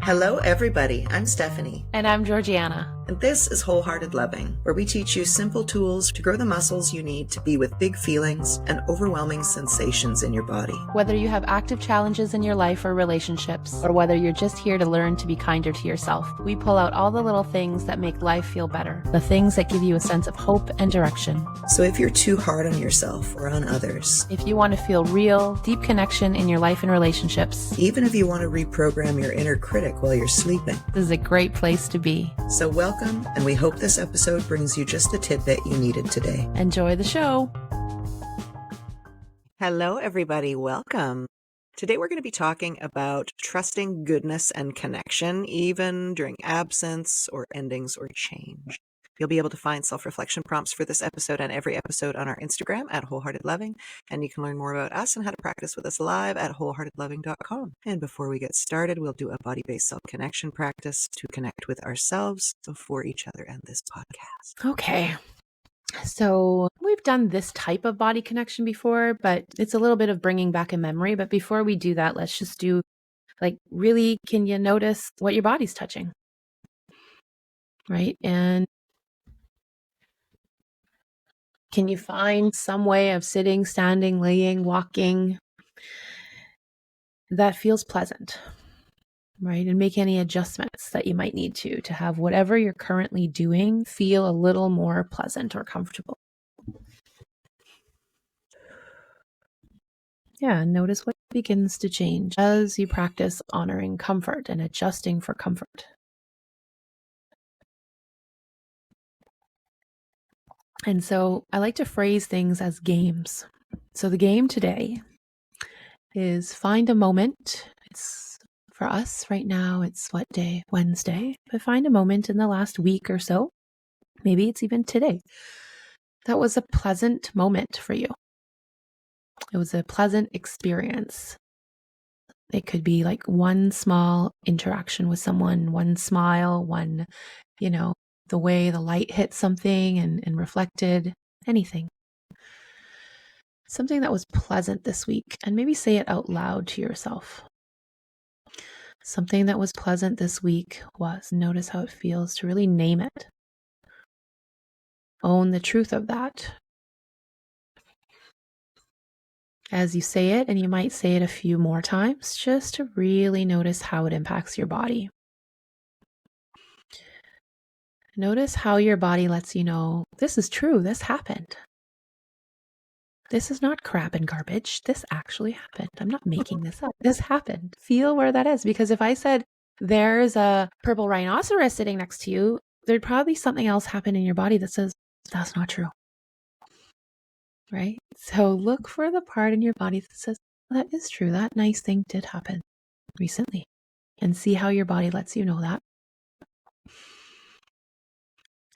Hello, everybody. I'm Stephanie. And I'm Georgianna. And this is Wholehearted Loving, where we teach you simple tools to grow the muscles you need to be with big feelings and overwhelming sensations in your body. Whether you have active challenges in your life or relationships, or whether you're just here to learn to be kinder to yourself, we pull out all the little things that make life feel better, the things that give you a sense of hope and direction. So if you're too hard on yourself or on others, if you want to feel real, deep connection in your life and relationships, even if you want to reprogram your inner critic while you're sleeping, this is a great place to be. So welcome, and we hope this episode brings you just the tidbit you needed today. Enjoy the show. Hello, everybody. Welcome. Today we're going to be talking about trusting goodness and connection, even during absence or endings or change. You'll be able to find self-reflection prompts for this episode and every episode on our Instagram at Wholehearted Loving, and you can learn more about us and how to practice with us live at wholeheartedloving.com. And before we get started, we'll do a body-based self-connection practice to connect with ourselves, for each other, and this podcast. Okay. So we've done this type of body connection before, but it's a little bit of bringing back a memory. But before we do that, let's just do, really, can you notice what your body's touching? Right? And can you find some way of sitting, standing, laying, walking that feels pleasant, right? And make any adjustments that you might need to have whatever you're currently doing feel a little more pleasant or comfortable. Yeah, notice what begins to change as you practice honoring comfort and adjusting for comfort. And so I like to phrase things as games. So the game today is find a moment. It's for us right now, it's what day? Wednesday. But find a moment in the last week or so. Maybe it's even today. That was a pleasant moment for you. It was a pleasant experience. It could be like one small interaction with someone, one smile, one, the way the light hit something and reflected, anything. Something that was pleasant this week, and maybe say it out loud to yourself. Something that was pleasant this week was, notice how it feels to really name it. Own the truth of that. As you say it, and you might say it a few more times, just to really notice how it impacts your body. Notice how your body lets you know, this is true, this happened. This is not crap and garbage. This actually happened. I'm not making this up. This happened. Feel where that is. Because if I said there's a purple rhinoceros sitting next to you, there'd probably something else happen in your body that says that's not true. Right? So look for the part in your body that says that is true. That nice thing did happen recently. And see how your body lets you know that.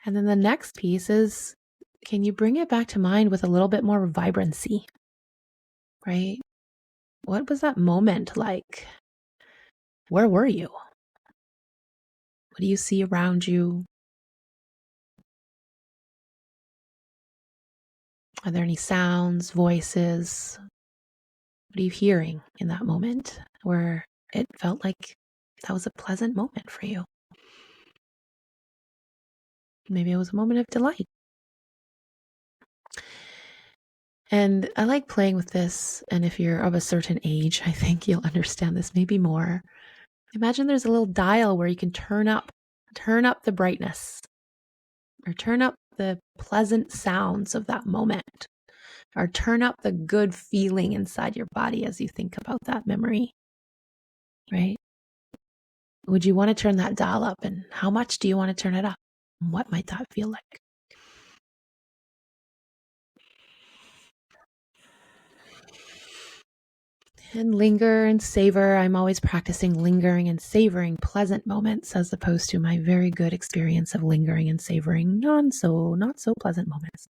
And then the next piece is, can you bring it back to mind with a little bit more vibrancy? Right? What was that moment like? Where were you? What do you see around you? Are there any sounds, voices? What are you hearing in that moment where it felt like that was a pleasant moment for you? Maybe it was a moment of delight. And I like playing with this. And if you're of a certain age, I think you'll understand this maybe more. Imagine there's a little dial where you can turn up the brightness, or turn up the pleasant sounds of that moment, or turn up the good feeling inside your body as you think about that memory, right? Would you want to turn that dial up, and how much do you want to turn it up? What might that feel like? And linger and savor. I'm always practicing lingering and savoring pleasant moments as opposed to my very good experience of lingering and savoring not so pleasant moments.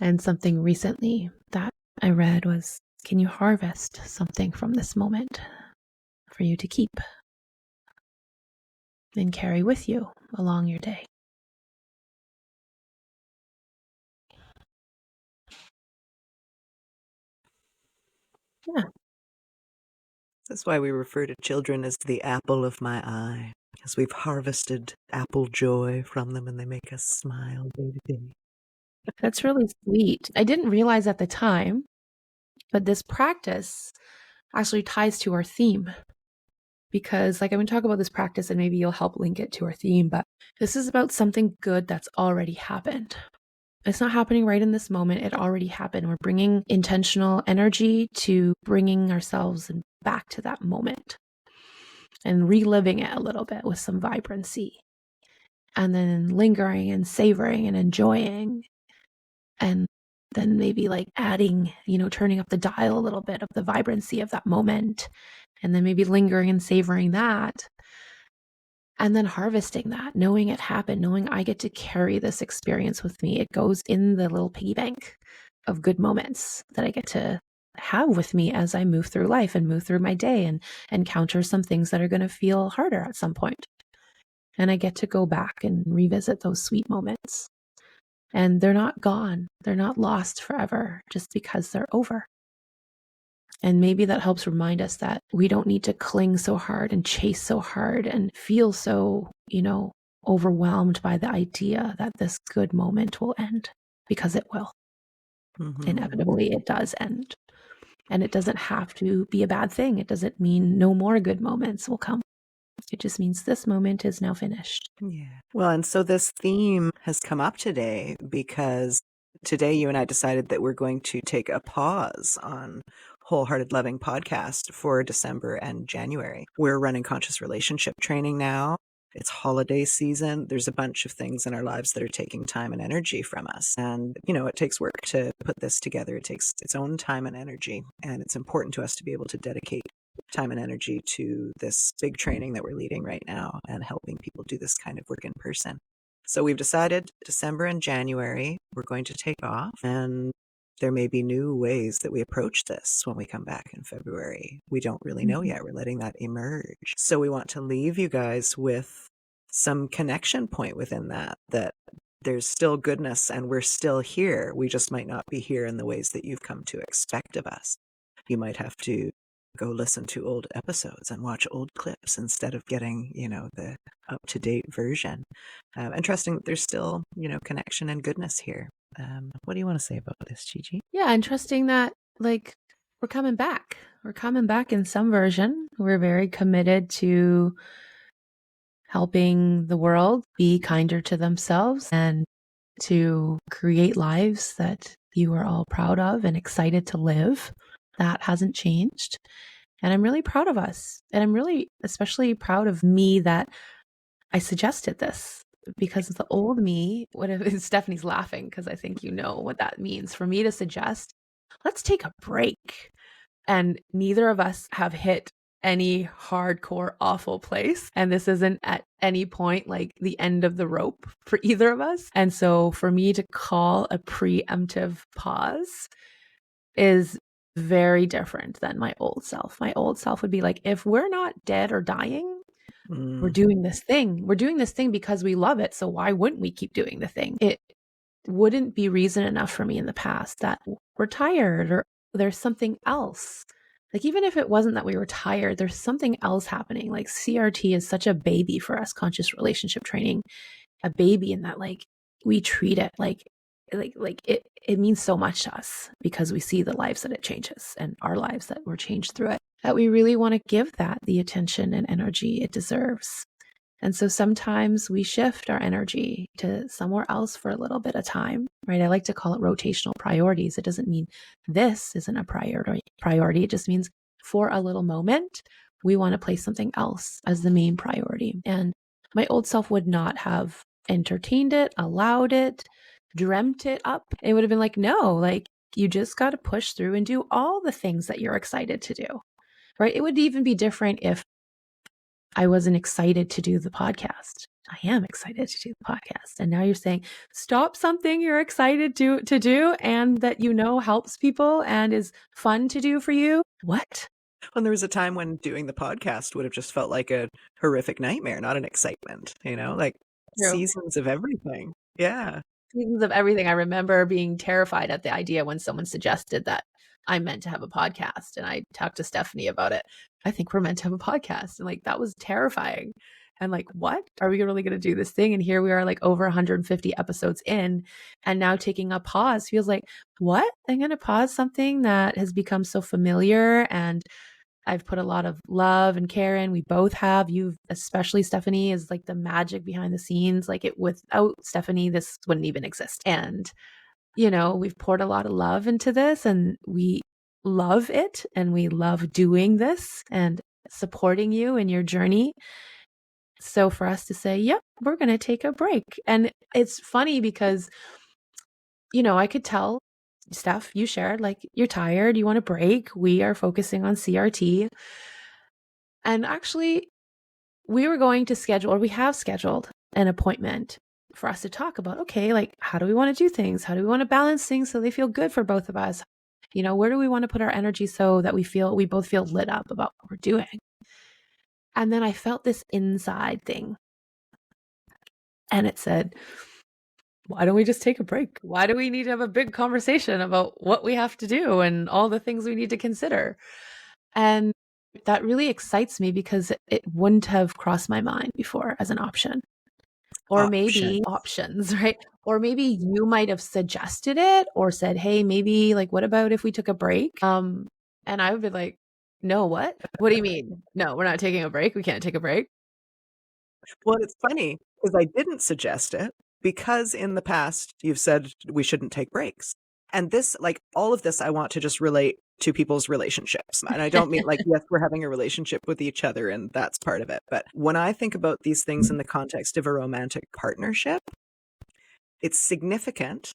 And something recently that I read was, can you harvest something from this moment for you to keep and carry with you along your day? Yeah. That's why we refer to children as the apple of my eye, because we've harvested apple joy from them and they make us smile day to day. That's really sweet. I didn't realize at the time, but this practice actually ties to our theme. Because, like, I'm going to talk about this practice and maybe you'll help link it to our theme, but this is about something good that's already happened. It's not happening right in this moment. It already happened. We're bringing intentional energy to bringing ourselves back to that moment and reliving it a little bit with some vibrancy, and then lingering and savoring and enjoying, and then maybe like adding, turning up the dial a little bit of the vibrancy of that moment, and then maybe lingering and savoring that. And then harvesting that, knowing it happened, knowing I get to carry this experience with me. It goes in the little piggy bank of good moments that I get to have with me as I move through life and move through my day and encounter some things that are going to feel harder at some point. And I get to go back and revisit those sweet moments. And they're not gone. They're not lost forever just because they're over. And maybe that helps remind us that we don't need to cling so hard and chase so hard and feel so, overwhelmed by the idea that this good moment will end, because it will. Mm-hmm. Inevitably, it does end. And it doesn't have to be a bad thing. It doesn't mean no more good moments will come. It just means this moment is now finished. Yeah. Well, and so this theme has come up today because today you and I decided that we're going to take a pause on Wholehearted Loving podcast for December and January. We're running conscious relationship training now. It's holiday season. There's a bunch of things in our lives that are taking time and energy from us. And, it takes work to put this together. It takes its own time and energy. And it's important to us to be able to dedicate time and energy to this big training that we're leading right now and helping people do this kind of work in person. So we've decided December and January, we're going to take off, and there may be new ways that we approach this when we come back in February. We don't really know yet. We're letting that emerge. So we want to leave you guys with some connection point within that there's still goodness and we're still here. We just might not be here in the ways that you've come to expect of us. You might have to go listen to old episodes and watch old clips instead of getting, the up-to-date version. And trusting that there's still, connection and goodness here. What do you want to say about this, Gigi? Yeah, and trusting that, we're coming back. We're coming back in some version. We're very committed to helping the world be kinder to themselves and to create lives that you are all proud of and excited to live. That hasn't changed. And I'm really proud of us. And I'm really especially proud of me that I suggested this, because the old me would have, Stephanie's laughing because I think you know what that means, for me to suggest, let's take a break. And neither of us have hit any hardcore awful place. And this isn't at any point like the end of the rope for either of us. And so for me to call a preemptive pause is very different than my old self. My old self would be like, if we're not dead or dying, we're doing this thing. We're doing this thing because we love it. So why wouldn't we keep doing the thing? It wouldn't be reason enough for me in the past that we're tired or there's something else. Like, even if it wasn't that we were tired, there's something else happening. Like, CRT is such a baby for us, conscious relationship training, a baby in that, we treat it like it means so much to us because we see the lives that it changes and our lives that were changed through it, that we really want to give that the attention and energy it deserves. And so sometimes we shift our energy to somewhere else for a little bit of time, right? I like to call it rotational priorities. It doesn't mean this isn't a priority. It just means for a little moment, we want to place something else as the main priority. And my old self would not have entertained it, allowed it, dreamt it up. It would have been like, no, you just got to push through and do all the things that you're excited to do, right? It would even be different if I wasn't excited to do the podcast. I am excited to do the podcast. And now you're saying, stop something you're excited to do and that helps people and is fun to do for you. What? When there was a time when doing the podcast would have just felt like a horrific nightmare, not an excitement, True. Seasons of everything. Yeah. Seasons of everything. I remember being terrified at the idea when someone suggested that I'm meant to have a podcast. And I talked to Stephanie about it. I think we're meant to have a podcast. And like, that was terrifying. And like, what are we really going to do this thing? And here we are, like over 150 episodes in. And now taking a pause feels like, what? I'm going to pause something that has become so familiar. And I've put a lot of love and care in. We both have. You've, especially Stephanie, is like the magic behind the scenes. Like, it, without Stephanie, this wouldn't even exist. And, you know, we've poured a lot of love into this, and we love it. And we love doing this and supporting you in your journey. So for us to say, yep, we're going to take a break. And it's funny because, you know, I could tell, Steph, you shared like, you're tired, you want a break. We are focusing on CRT. And actually, we were going to schedule, or we have scheduled an appointment for us to talk about, okay, like, how do we want to do things? How do we want to balance things so they feel good for both of us? You know, where do we want to put our energy so that we both feel lit up about what we're doing? And then I felt this inside thing. And it said, why don't we just take a break? Why do we need to have a big conversation about what we have to do and all the things we need to consider? And that really excites me because it wouldn't have crossed my mind before as an option. Or maybe options, right? Or maybe you might have suggested it or said, hey, maybe like, what about if we took a break? And I would be like, no, what? What do you mean? No, we're not taking a break. We can't take a break. Well, it's funny because I didn't suggest it because in the past you've said we shouldn't take breaks. And this, like all of this, I want to just relate to people's relationships. And I don't mean like, yes, we're having a relationship with each other and that's part of it. But when I think about these things in the context of a romantic partnership, it's significant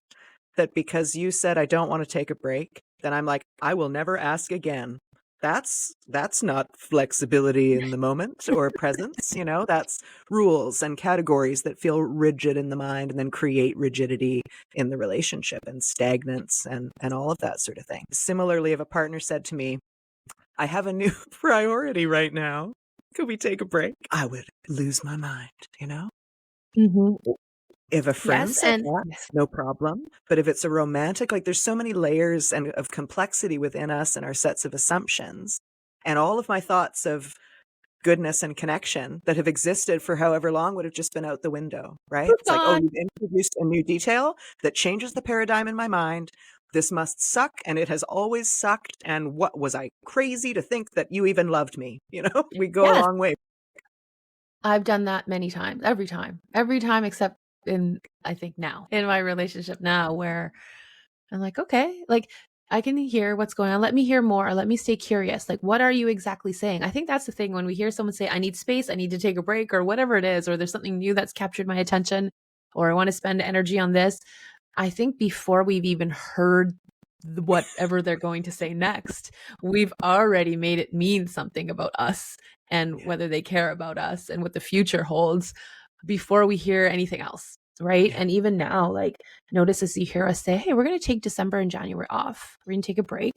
that because you said I don't want to take a break, then I'm like, I will never ask again. That's not flexibility in the moment or presence, you know, that's rules and categories that feel rigid in the mind and then create rigidity in the relationship and stagnance and all of that sort of thing. Similarly, if a partner said to me, I have a new priority right now, could we take a break? I would lose my mind, you know? Mm-hmm. If a friend Yes. said And that, yes. no problem. But if it's a romantic, like there's so many layers and of complexity within us and our sets of assumptions. And all of my thoughts of goodness and connection that have existed for however long would have just been out the window, right? It's like, oh, Gone. you've introduced a new detail that changes the paradigm in my mind. This must suck. And it has always sucked. And what was I crazy to think that you even loved me? You know, we go a Yes. long way. I've done that many times, every time, except in, I think now in my relationship now where I'm like, okay, like I can hear what's going on. Let me hear more. Or let me stay curious. Like, what are you exactly saying? I think that's the thing when we hear someone say, I need space, I need to take a break or whatever it is, or there's something new that's captured my attention, or I want to spend energy on this. I think before we've even heard whatever they're going to say next, we've already made it mean something about us and whether they care about us and what the future holds before we hear anything else. Right. Yeah. And even now, like, notice as you hear us say, hey, we're going to take December and January off. We're going to take a break,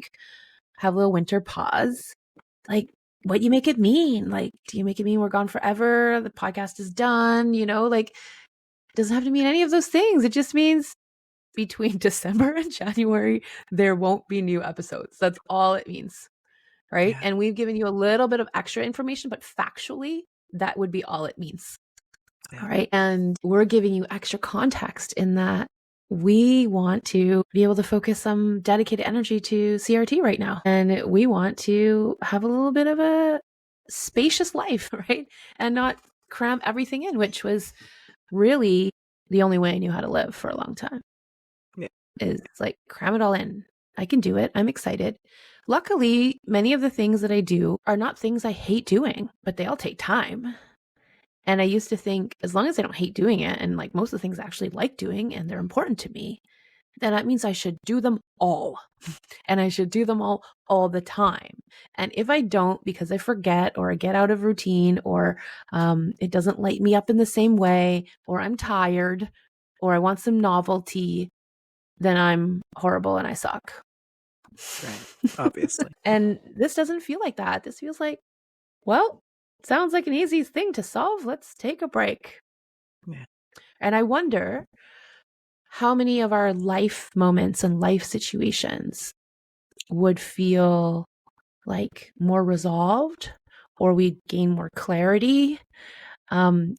have a little winter pause. Like, what you make it mean? Like, do you make it mean we're gone forever? The podcast is done, you know, like, it doesn't have to mean any of those things. It just means between December and January, there won't be new episodes. That's all it means. Right. Yeah. And we've given you a little bit of extra information, but factually, that would be all it means. Yeah. All right. And we're giving you extra context in that we want to be able to focus some dedicated energy to CRT right now. And we want to have a little bit of a spacious life, right? And not cram everything in, which was really the only way I knew how to live for a long time. Yeah. Is like cram it all in. I can do it. I'm excited. Luckily, many of the things that I do are not things I hate doing, but they all take time. And I used to think as long as I don't hate doing it, and like most of the things I actually like doing and they're important to me, then that means I should do them all. And I should do them all the time. And if I don't, because I forget or I get out of routine or it doesn't light me up in the same way, or I'm tired or I want some novelty, then I'm horrible and I suck. Right. Obviously. And this doesn't feel like that. This feels like, well, sounds like an easy thing to solve. Let's take a break. Yeah. And I wonder how many of our life moments and life situations would feel like more resolved, or we'd gain more clarity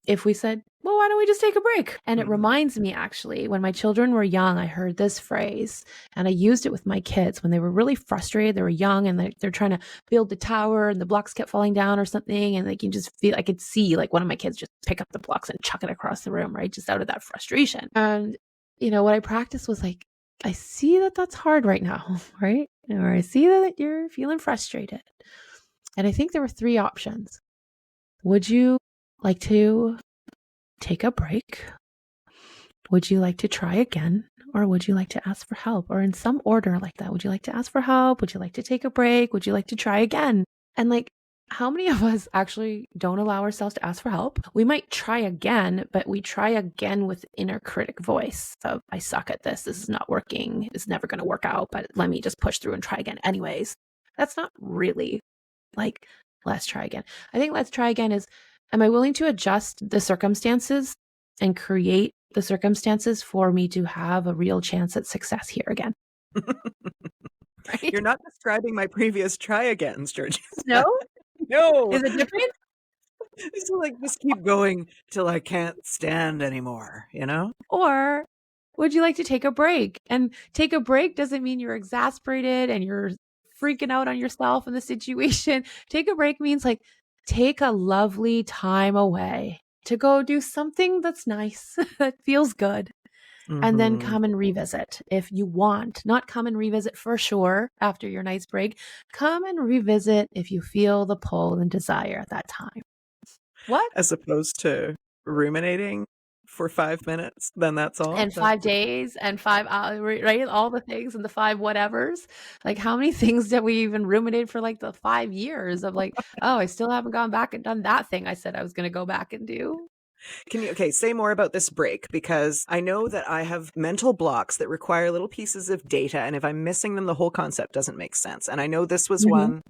if we said, well, why don't we just take a break? And it reminds me, actually, when my children were young, I heard this phrase and I used it with my kids when they were really frustrated. They were young and they're trying to build the tower and the blocks kept falling down or something. And they can just feel, I could see like one of my kids just pick up the blocks and chuck it across the room, right? Just out of that frustration. And, what I practiced was like, I see that that's hard right now, right? Or I see that you're feeling frustrated. And I think there were 3 options. Would you like to take a break? Would you like to try again? Or would you like to ask for help? Or in some order like that. Would you like to ask for help? Would you like to take a break? Would you like to try again? And like, how many of us actually don't allow ourselves to ask for help? We might try again, but we try again with inner critic voice of, I suck at this. This is not working. It's never going to work out, but let me just push through and try again anyways. That's not really like, let's try again. I think let's try again is, am I willing to adjust the circumstances and create the circumstances for me to have a real chance at success here again? Right? You're not describing my previous try agains, Georgia. No? No. Is it different? It's like, just keep going till I can't stand anymore, Or would you like to take a break? And take a break doesn't mean you're exasperated and you're freaking out on yourself and the situation. Take a break means like take a lovely time away to go do something that's nice, that feels good, and then come and revisit if you want. Not come and revisit for sure after your nice break. Come and revisit if you feel the pull and desire at that time. What? As opposed to ruminating for 5 minutes, then that's all. And 5 days and 5 hours, right? All the things and the 5 whatevers. Like, how many things did we even ruminate for like the 5 years of like, oh, I still haven't gone back and done that thing I said I was going to go back and do? Okay, say more about this break, because I know that I have mental blocks that require little pieces of data, and if I'm missing them, the whole concept doesn't make sense. And I know this was one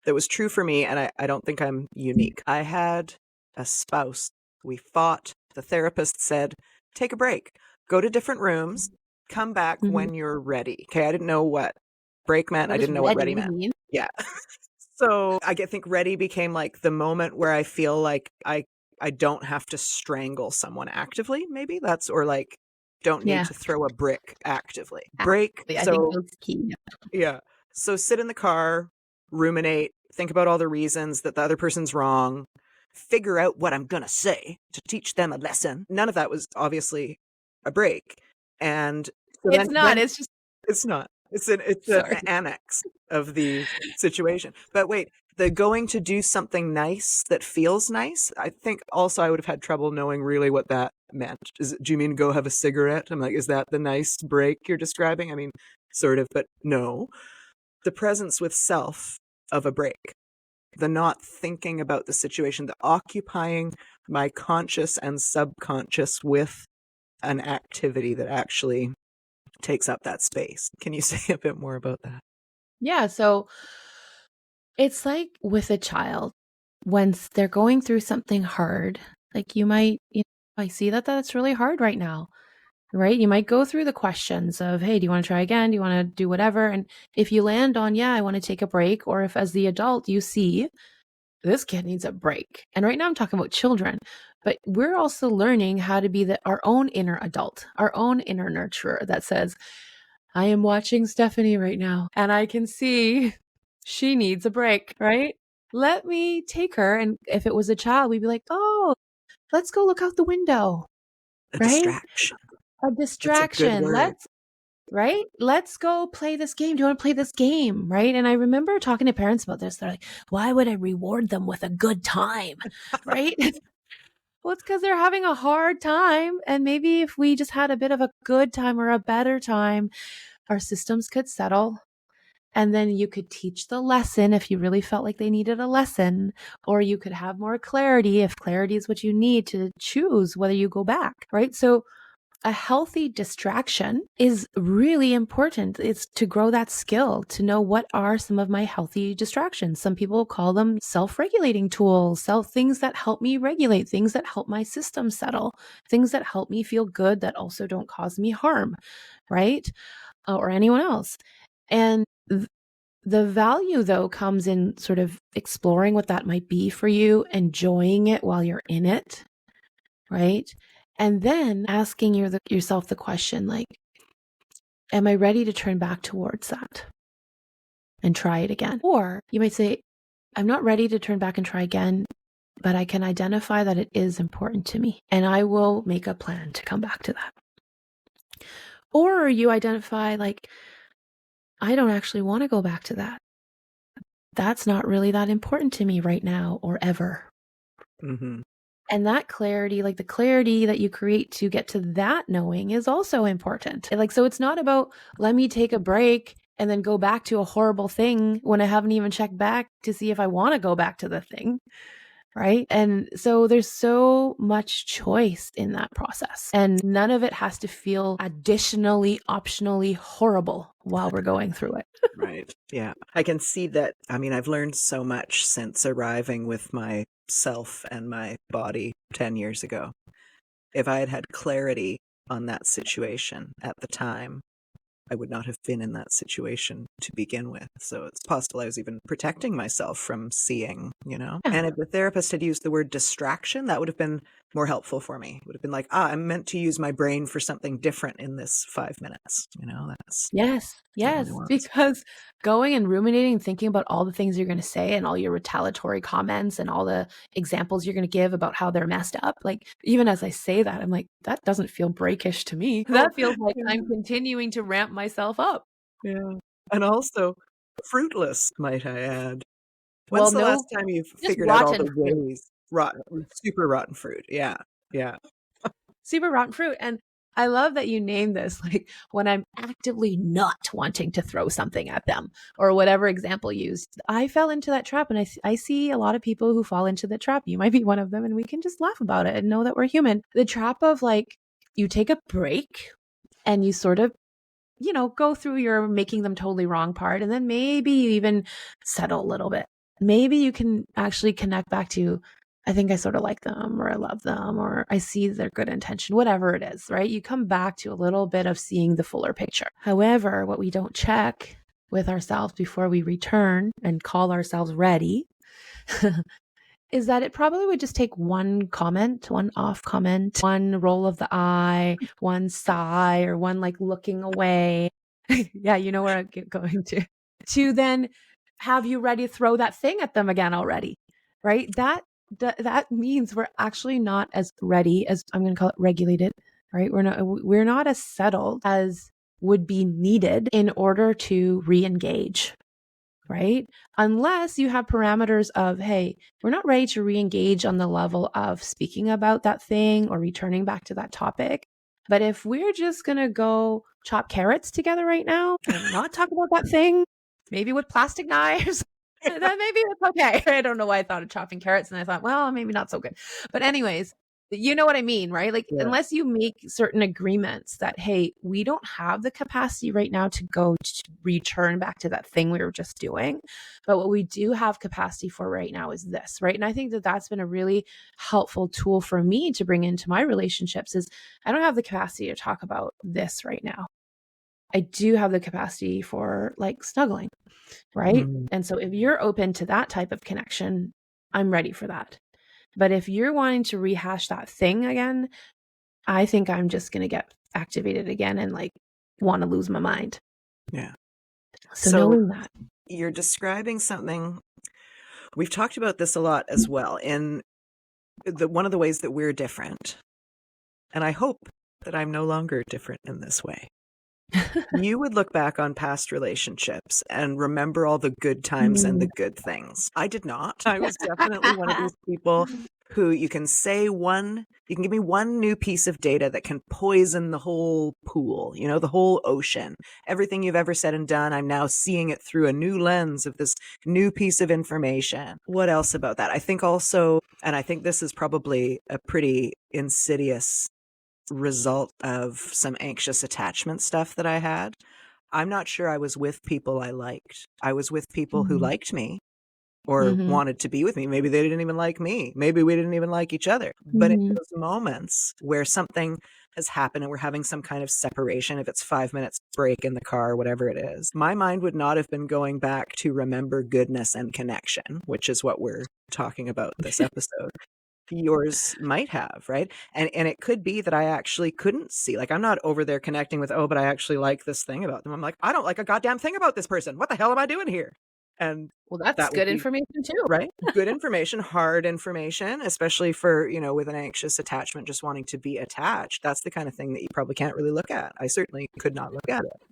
that was true for me, and I don't think I'm unique. I had a spouse. We fought. The therapist said, take a break, go to different rooms, come back when you're ready. Okay, I didn't know what break meant. I didn't know what ready meant. Yeah. So I think ready became like the moment where I feel like I don't have to strangle someone actively, maybe that's, or like don't need to throw a brick actively. Break. I think that's key. Yeah. So sit in the car, ruminate, think about all the reasons that the other person's wrong, figure out what I'm going to say to teach them a lesson. None of that was obviously a break. And so it's not. It's just. It's not. It's an annex of the situation. But wait, the going to do something nice that feels nice, I think also I would have had trouble knowing really what that meant. Do you mean go have a cigarette? I'm like, is that the nice break you're describing? I mean, sort of, but no. The presence with self of a break, the not thinking about the situation, the occupying my conscious and subconscious with an activity that actually takes up that space. Can you say a bit more about that? Yeah. So it's like with a child, when they're going through something hard, like you might, I see that that's really hard right now, right? You might go through the questions of, hey, do you want to try again? Do you want to do whatever? And if you land on, yeah, I want to take a break, or if as the adult you see, this kid needs a break. And right now I'm talking about children, but we're also learning how to be our own inner adult, our own inner nurturer that says, I am watching Stephanie right now and I can see she needs a break, right? Let me take her. And if it was a child, we'd be like, oh, let's go look out the window. A right? distraction. A distraction. Let's go play this game. Do you want to play this game? Right. And I remember talking to parents about this. They're like, why would I reward them with a good time? Right. Well, it's because they're having a hard time. And maybe if we just had a bit of a good time or a better time, our systems could settle. And then you could teach the lesson if you really felt like they needed a lesson, or you could have more clarity if clarity is what you need to choose whether you go back. Right. So a healthy distraction is really important. It's to grow that skill, to know what are some of my healthy distractions. Some people call them self-regulating tools, things that help me regulate, things that help my system settle, things that help me feel good that also don't cause me harm, right? Or anyone else. And The value, though, comes in sort of exploring what that might be for you, enjoying it while you're in it, right? And then asking yourself the question, like, am I ready to turn back towards that and try it again? Or you might say, I'm not ready to turn back and try again, but I can identify that it is important to me, and I will make a plan to come back to that. Or you identify, like, I don't actually want to go back to that. That's not really that important to me right now or ever. Mm-hmm. And that clarity, like the clarity that you create to get to that knowing, is also important. Like, so it's not about, let me take a break and then go back to a horrible thing when I haven't even checked back to see if I want to go back to the thing. Right. And so there's so much choice in that process, and none of it has to feel additionally, optionally horrible while we're going through it. Right. Yeah. I can see that. I mean, I've learned so much since arriving with myself and my body 10 years ago. If I had had clarity on that situation at the time, I would not have been in that situation to begin with. So it's possible I was even protecting myself from seeing, Yeah. And if the therapist had used the word distraction, that would have been more helpful for me. It would have been like, I'm meant to use my brain for something different in this 5 minutes. That's Yes. not what I Yes. want. Because going and ruminating and thinking about all the things you're going to say and all your retaliatory comments and all the examples you're going to give about how they're messed up. Like, even as I say that, I'm like, that doesn't feel breakish to me. That feels like I'm continuing to ramp myself up. Yeah. And also fruitless, might I add. Well, When's the last no, time you've just figured out all rotten the fruit. ways? Rotten, super rotten fruit. Yeah. Yeah. Super rotten fruit. And I love that you named this, like, when I'm actively not wanting to throw something at them, or whatever example used. I fell into that trap, and I see a lot of people who fall into the trap. You might be one of them, and we can just laugh about it and know that we're human. The trap of, like, you take a break and you sort of, go through your making them totally wrong part, and then maybe you even settle a little bit. Maybe you can actually connect back to, I think I sort of like them, or I love them, or I see their good intention, whatever it is, right? You come back to a little bit of seeing the fuller picture. However, what we don't check with ourselves before we return and call ourselves ready is that it probably would just take one comment, one off comment, one roll of the eye, one sigh, or one like looking away. Yeah, you know where I'm going to then have you ready to throw that thing at them again already, right? That means we're actually not as ready, as I'm going to call it, regulated, right? We're not as settled as would be needed in order to re-engage, right? Unless you have parameters of, hey, we're not ready to re-engage on the level of speaking about that thing or returning back to that topic. But if we're just going to go chop carrots together right now and not talk about that thing, maybe with plastic knives, then maybe it's okay. I don't know why I thought of chopping carrots, and I thought, well, maybe not so good. But anyways, you know what I mean, right? Like, Yeah. unless you make certain agreements that, hey, we don't have the capacity right now to go to return back to that thing we were just doing, but what we do have capacity for right now is this, right? And I think that that's been a really helpful tool for me to bring into my relationships is, I don't have the capacity to talk about this right now. I do have the capacity for, like, snuggling, right? Mm, And so if you're open to that type of connection, I'm ready for that. But if you're wanting to rehash that thing again, I think I'm just going to get activated again and, like, want to lose my mind. yeah. So So knowing that. you're describing something. We've talked about this a lot as well in one of the ways that we're different. And I hope that I'm no longer different in this way. You would look back on past relationships and remember all the good times and the good things. I did not. I was definitely one of these people who you can give me one new piece of data that can poison the whole pool, the whole ocean. Everything you've ever said and done, I'm now seeing it through a new lens of this new piece of information. What else about that? I think also, and I think this is probably a pretty insidious result of some anxious attachment stuff that I had. I'm not sure I was with people I liked. I was with people who liked me or Mhm. wanted to be with me. Maybe they didn't even like me. Maybe we didn't even like each other. But in Mhm. those moments where something has happened and we're having some kind of separation, if it's 5 minutes break in the car, whatever it is, my mind would not have been going back to remember goodness and connection, which is what we're talking about this episode. Yours might have, right? And it could be that I actually couldn't see. Like, I'm not over there connecting with, oh, but I actually like this thing about them. I'm like, I don't like a goddamn thing about this person. What the hell am I doing here? And Well, that's that would good be information too. right. Good information, hard information, especially for, with an anxious attachment, just wanting to be attached. That's the kind of thing that you probably can't really look at. I certainly could not look at it.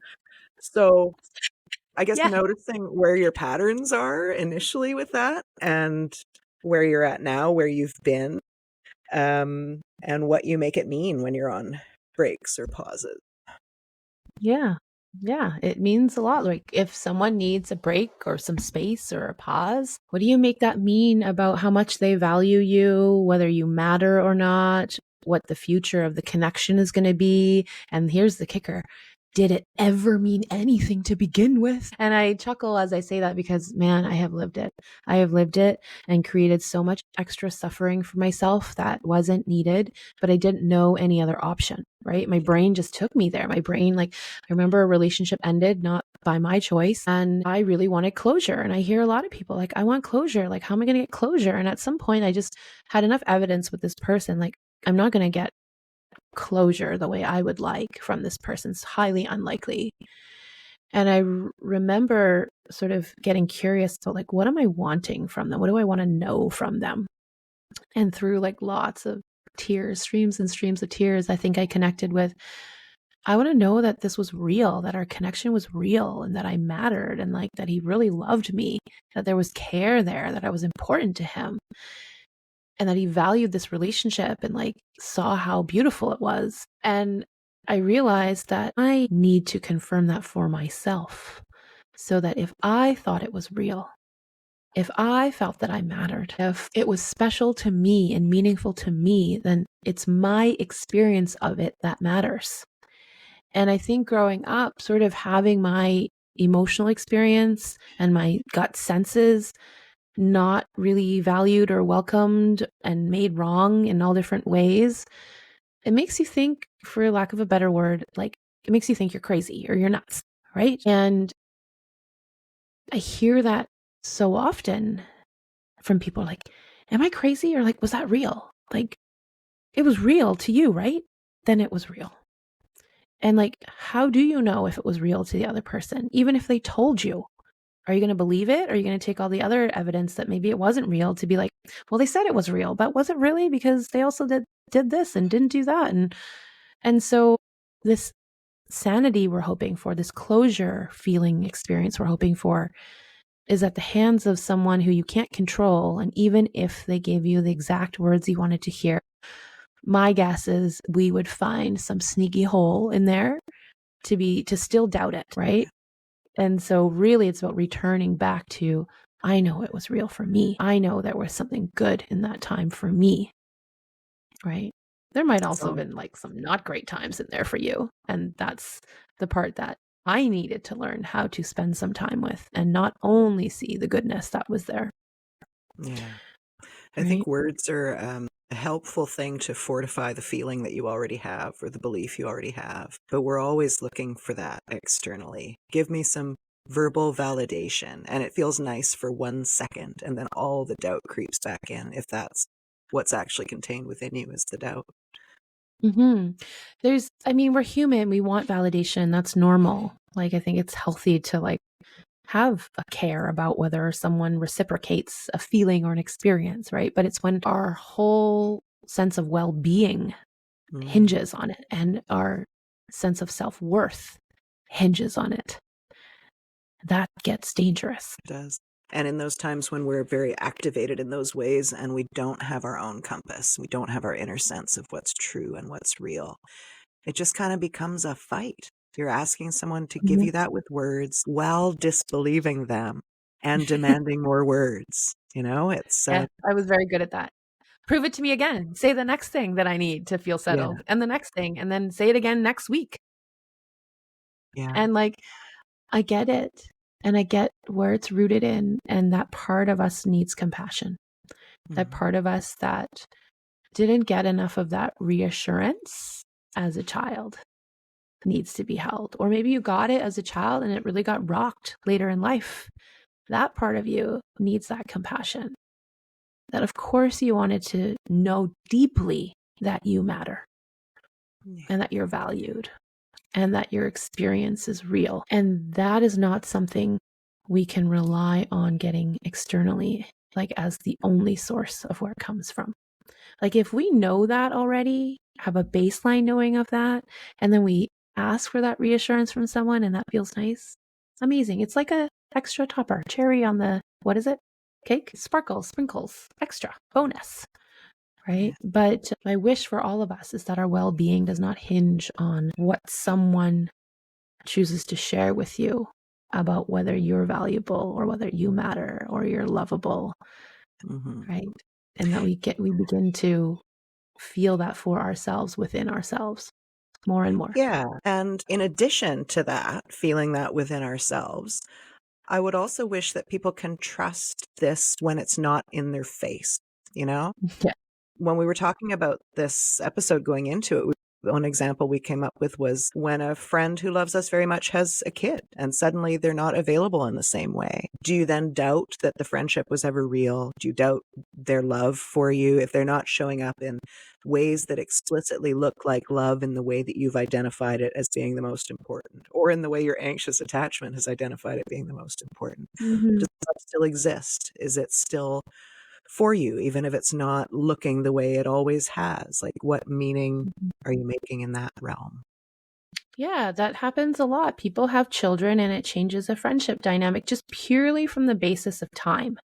So I guess Yeah. noticing where your patterns are initially with that, and where you're at now, where you've been, and what you make it mean when you're on breaks or pauses. Yeah. Yeah. It means a lot. Like if someone needs a break or some space or a pause, what do you make that mean about how much they value you, whether you matter or not, what the future of the connection is going to be? And here's the kicker. Did it ever mean anything to begin with? And I chuckle as I say that because, man, I have lived it. I have lived it and created so much extra suffering for myself that wasn't needed, but I didn't know any other option, right? My brain just took me there. My brain, like, I remember a relationship ended not by my choice and I really wanted closure. And I hear a lot of people like, I want closure. Like, how am I going to get closure? And at some point, I just had enough evidence with this person. Like, I'm not going to get closure the way I would like from this person. It's highly unlikely. And I remember sort of getting curious about like, what am I wanting from them? What do I want to know from them? And through like lots of tears, streams and streams of tears, I think I connected with, I want to know that this was real, that our connection was real and that I mattered and like that he really loved me, that there was care there, that I was important to him and that he valued this relationship and like saw how beautiful it was. And I realized that I need to confirm that for myself so that if I thought it was real, if I felt that I mattered, if it was special to me and meaningful to me, then it's my experience of it that matters. And I think growing up, sort of having my emotional experience and my gut senses not really valued or welcomed and made wrong in all different ways, it makes you think, for lack of a better word, like it makes you think you're crazy or you're nuts, right? And I hear that so often from people like, am I crazy? Or like, was that real? Like, it was real to you, right? Then it was real. And like, how do you know if it was real to the other person? Even if they told you, are you going to believe it? Or are you going to take all the other evidence that maybe it wasn't real to be like, well, they said it was real, but was it really? Because they also did this and didn't do that. And so this sanity we're hoping for, this closure feeling experience we're hoping for, is at the hands of someone who you can't control. And even if they gave you the exact words you wanted to hear, my guess is we would find some sneaky hole in there to still doubt it, right? And so really it's about returning back to, I know it was real for me. I know there was something good in that time for me, right? There might also have been like some not great times in there for you. And that's the part that I needed to learn how to spend some time with and not only see the goodness that was there. Yeah. I Right? think words are a helpful thing to fortify the feeling that you already have or the belief you already have. But we're always looking for that externally. Give me some verbal validation. And it feels nice for 1 second. And then all the doubt creeps back in, if that's what's actually contained within you is the doubt. Mm-hmm. We're human. We want validation. That's normal. Like, I think it's healthy to like have a care about whether someone reciprocates a feeling or an experience, right? But it's when our whole sense of well-being hinges on it and our sense of self-worth hinges on it. That gets dangerous. It does. And in those times when we're very activated in those ways and we don't have our own compass, we don't have our inner sense of what's true and what's real, it just kind of becomes a fight. You're asking someone to give you that with words while disbelieving them and demanding more words. It's Yeah, I was very good at that. Prove it to me again. Say the next thing that I need to feel settled and the next thing, and then say it again next week. Yeah. And like, I get it. And I get where it's rooted in. And that part of us needs compassion. That part of us that didn't get enough of that reassurance as a child needs to be held. Or maybe you got it as a child and it really got rocked later in life. That part of you needs that compassion. That, of course, you wanted to know deeply that you matter Yeah. and that you're valued and that your experience is real. And that is not something we can rely on getting externally, like as the only source of where it comes from. Like if we know that already, have a baseline knowing of that, and then we ask for that reassurance from someone and that feels nice, amazing. It's like a extra topper, cherry on the, what is it? Cake? Sparkles, sprinkles, extra, bonus, right? Yeah. But my wish for all of us is that our well-being does not hinge on what someone chooses to share with you about whether you're valuable or whether you matter or you're lovable, Mm-hmm. right? And that we begin to feel that for ourselves within ourselves more and more. Yeah. And in addition to that, feeling that within ourselves, I would also wish that people can trust this when it's not in their face, you know? Yeah. When we were talking about this episode going into it, one example we came up with was when a friend who loves us very much has a kid and suddenly they're not available in the same way. Do you then doubt that the friendship was ever real? Do you doubt their love for you if they're not showing up in ways that explicitly look like love in the way that you've identified it as being the most important, or in the way your anxious attachment has identified it being the most important? Mm-hmm. Does love still exist? Is it still for you, even if it's not looking the way it always has? Like, what meaning are you making in that realm? Yeah, that happens a lot. People have children and it changes a friendship dynamic just purely from the basis of time,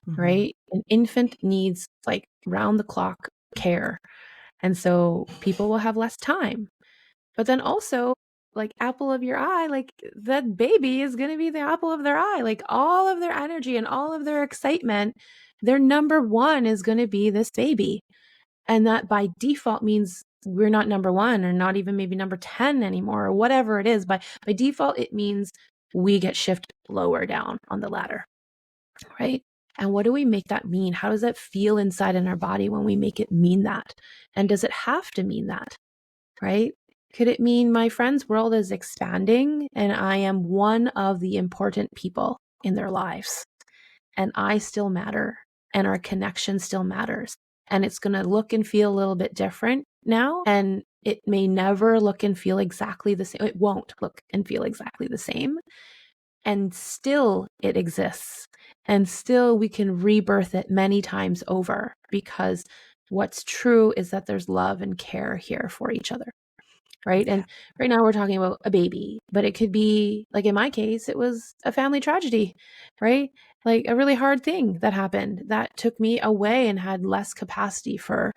Mm-hmm. right? An infant needs like round the clock care. And so people will have less time. But then also, like apple of your eye, like that baby is going to be the apple of their eye. Like all of their energy and all of their excitement, their number one is going to be this baby. And that by default means we're not number one or not even maybe number 10 anymore or whatever it is. By default, it means we get shifted lower down on the ladder, right? And what do we make that mean? How does that feel inside in our body when we make it mean that? And does it have to mean that, right? Could it mean my friend's world is expanding and I am one of the important people in their lives and I still matter and our connection still matters? And it's going to look and feel a little bit different now. And it may never look and feel exactly the same. It won't look and feel exactly the same. And still it exists. And still we can rebirth it many times over because what's true is that there's love and care here for each other. Right. Yeah. And right now we're talking about a baby, but it could be like in my case, it was a family tragedy, right? Like a really hard thing that happened that took me away and had less capacity for,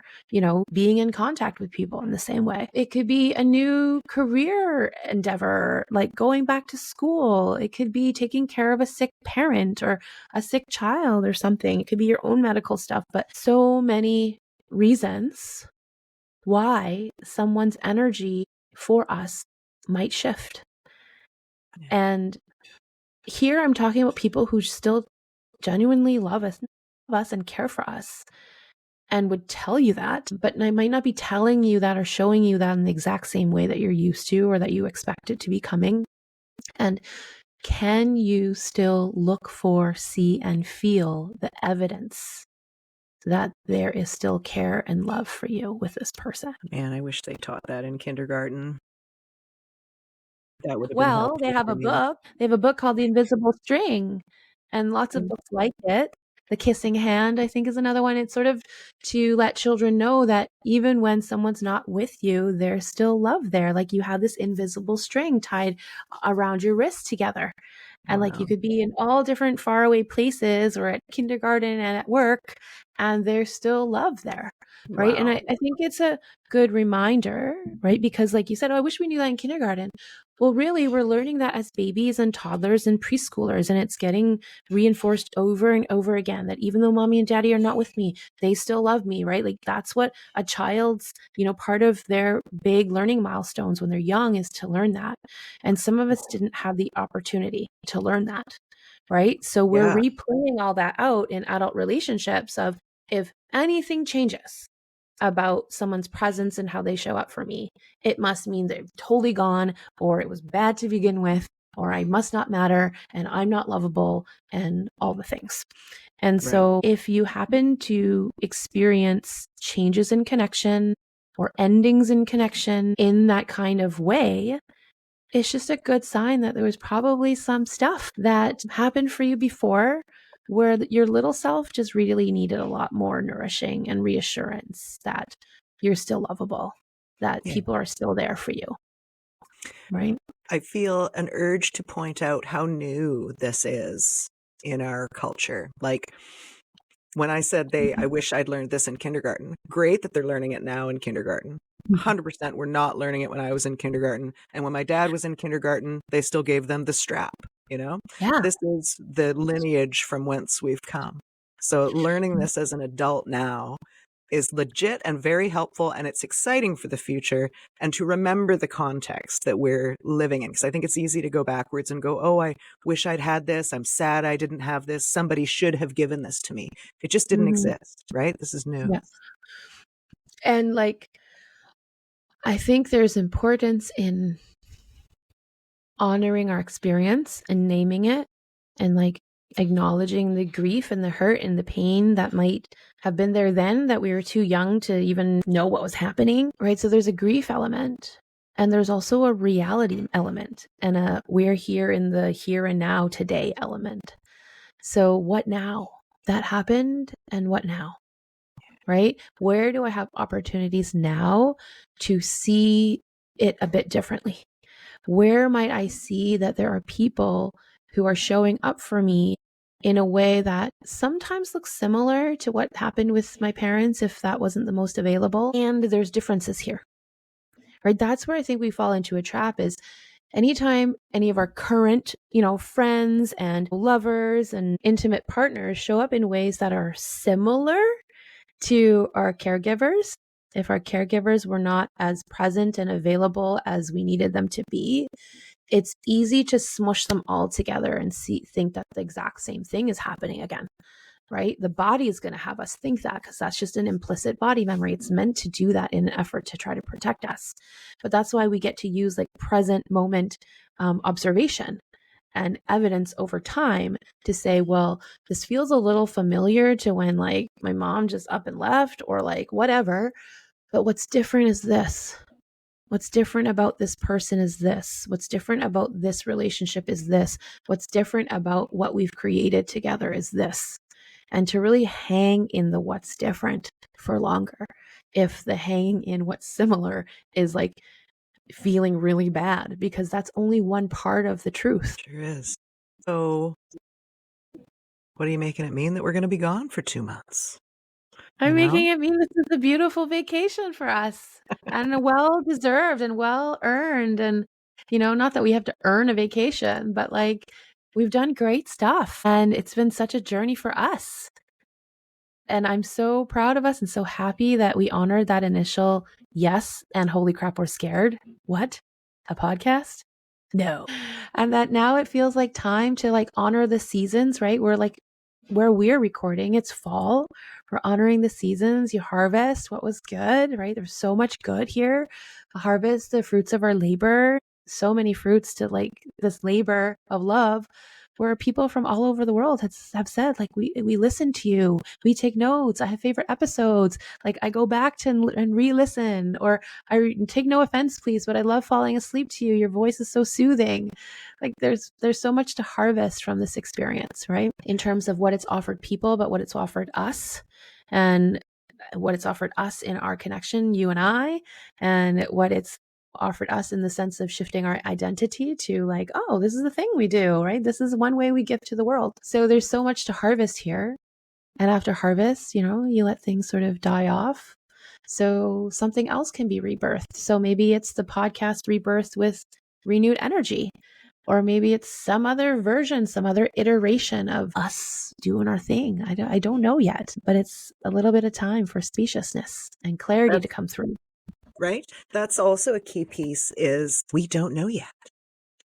being in contact with people in the same way. It could be a new career endeavor, like going back to school. It could be taking care of a sick parent or a sick child or something. It could be your own medical stuff, but so many reasons why someone's energy for us might shift. Yeah. And here I'm talking about people who still genuinely love us and care for us and would tell you that, but I might not be telling you that or showing you that in the exact same way that you're used to or that you expect it to be coming. And can you still look for, see, and feel the evidence that there is still care and love for you with this person? Man, I wish they taught that in kindergarten. That would have been Well, they helpful have for a me. book. They have a book called The Invisible String, and lots of Mm. books like it. The Kissing Hand, I think, is another one. It's sort of to let children know that even when someone's not with you, there's still love there. Like you have this invisible string tied around your wrist together. And like you Wow. could be in all different faraway places or at kindergarten and at work, and there's still love there. Right. And Wow. I think it's a good reminder, right? Because like you said, oh, I wish we knew that in kindergarten. Well, really, we're learning that as babies and toddlers and preschoolers, and it's getting reinforced over and over again that even though mommy and daddy are not with me, they still love me, right? Like that's what a child's, part of their big learning milestones when they're young is to learn that. And some of us didn't have the opportunity to learn that, right? So we're Yeah. replaying all that out in adult relationships of if anything changes, about someone's presence and how they show up for me. It must mean they're totally gone, or it was bad to begin with, or I must not matter and I'm not lovable and all the things. And Right. so if you happen to experience changes in connection or endings in connection in that kind of way, it's just a good sign that there was probably some stuff that happened for you before where your little self just really needed a lot more nourishing and reassurance that you're still lovable, that Yeah. people are still there for you. Right? I feel an urge to point out how new this is in our culture. Like when I said I wish I'd learned this in kindergarten. Great that they're learning it now in kindergarten. 100% we're not learning it when I was in kindergarten. And when my dad was in kindergarten, they still gave them the strap, you know? Yeah. This is the lineage from whence we've come. So learning this as an adult now is legit and very helpful, and it's exciting for the future, and to remember the context that we're living in, because I think it's easy to go backwards and go, oh, I wish I'd had this, I'm sad I didn't have this, somebody should have given this to me. It just didn't exist, right? This is new. Yeah. And like, I think there's importance in honoring our experience and naming it and like acknowledging the grief and the hurt and the pain that might have been there then that we were too young to even know what was happening, right? So there's a grief element and there's also a reality element and a we're here in the here and now today element. So what now? That happened, and what now? Right? Where do I have opportunities now to see it a bit differently? Where might I see that there are people who are showing up for me in a way that sometimes looks similar to what happened with my parents if that wasn't the most available? And there's differences here, right? That's where I think we fall into a trap is anytime any of our current, friends and lovers and intimate partners show up in ways that are similar to our caregivers, if our caregivers were not as present and available as we needed them to be, it's easy to smush them all together and think that the exact same thing is happening again, right? The body is going to have us think that because that's just an implicit body memory. It's meant to do that in an effort to try to protect us. But that's why we get to use like present moment observation and evidence over time to say, well, this feels a little familiar to when like my mom just up and left or like whatever. But what's different is this. What's different about this person is this. What's different about this relationship is this. What's different about what we've created together is this. And to really hang in the what's different for longer. If the hanging in what's similar is like feeling really bad, because that's only one part of the truth. Sure is. So what are you making it mean that we're going to be gone for 2 months? I'm making it mean this is a beautiful vacation for us and well deserved and well earned. And, not that we have to earn a vacation, but like we've done great stuff and it's been such a journey for us. And I'm so proud of us and so happy that we honored that initial yes. And holy crap, we're scared. What? A podcast? No. And that now it feels like time to like honor the seasons, right? We're like where we're recording, it's fall. We're honoring the seasons. You harvest what was good, right? There's so much good here. Harvest the fruits of our labor. So many fruits to like this labor of love where people from all over the world have said, like, we listen to you, we take notes, I have favorite episodes, like I go back to and re-listen, or I take no offense, please, but I love falling asleep to you. Your voice is so soothing. Like there's so much to harvest from this experience, right? In terms of what it's offered people, but what it's offered us and what it's offered us in our connection, you and I, and what it's offered us in the sense of shifting our identity to like, oh, this is the thing we do, right? This is one way we give to the world. So there's so much to harvest here. And after harvest, you let things sort of die off. So something else can be rebirthed. So maybe it's the podcast rebirthed with renewed energy, or maybe it's some other version, some other iteration of us doing our thing. I don't know yet, but it's a little bit of time for spaciousness and clarity to come through. Right? That's also a key piece is we don't know yet.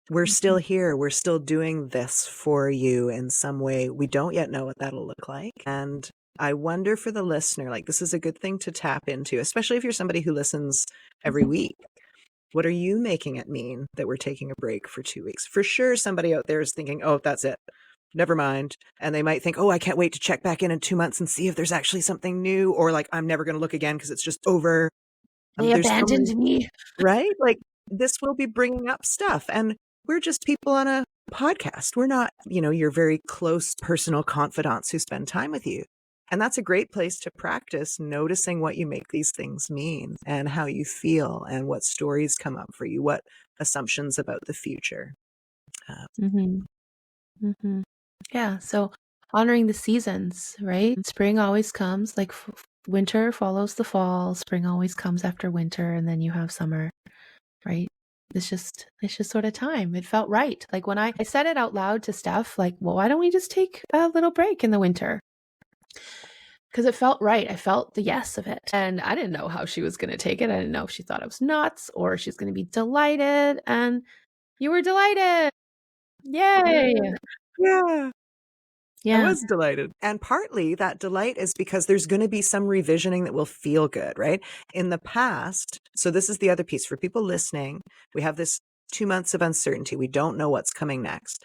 We're still here. We're still doing this for you in some way. We don't yet know what that'll look like. And I wonder for the listener, like this is a good thing to tap into, especially if you're somebody who listens every week. What are you making it mean that we're taking a break for 2 weeks? For sure, somebody out there is thinking, oh, that's it. Never mind. And they might think, oh, I can't wait to check back in 2 months and see if there's actually something new, or like, I'm never going to look again because it's just over. They There's so abandoned many, me. right? Like this will be bringing up stuff. And we're just people on a podcast. We're not, your very close personal confidants who spend time with you. And that's a great place to practice noticing what you make these things mean and how you feel and what stories come up for you, what assumptions about the future. Mm-hmm. Mm-hmm. Yeah. So honoring the seasons, right? Spring always comes, like winter follows the fall. Spring always comes after winter, and then you have summer, right? It's just sort of time. It felt right. Like when I said it out loud to Steph, like, well, why don't we just take a little break in the winter? Because it felt right. I felt the yes of it. And I didn't know how she was going to take it. I didn't know if she thought I was nuts or she's going to be delighted. And you were delighted. Yay. Yeah. I Yeah. was delighted. And partly that delight is because there's going to be some revisioning that will feel good, right? In the past, so this is the other piece for people listening. We have this 2 months of uncertainty. We don't know what's coming next.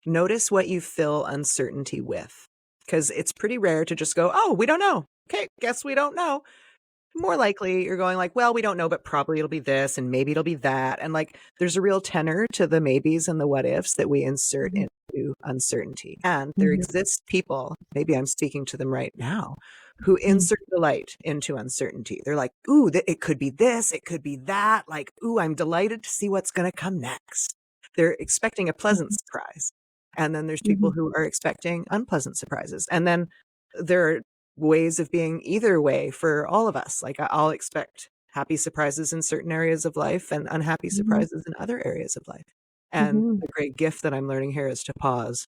Notice what you fill uncertainty with, because it's pretty rare to just go, oh, we don't know. Okay, guess we don't know. More likely you're going like, well, we don't know, but probably it'll be this and maybe it'll be that. And like, there's a real tenor to the maybes and the what ifs that we insert into uncertainty. And there exist people, maybe I'm speaking to them right now, who insert delight into uncertainty. They're like, ooh, it could be this, it could be that. Like, ooh, I'm delighted to see what's going to come next. They're expecting a pleasant surprise. And then there's people who are expecting unpleasant surprises. And then there are ways of being either way for all of us. Like I'll expect happy surprises in certain areas of life and unhappy surprises in other areas of life. And the great gift that I'm learning here is to pause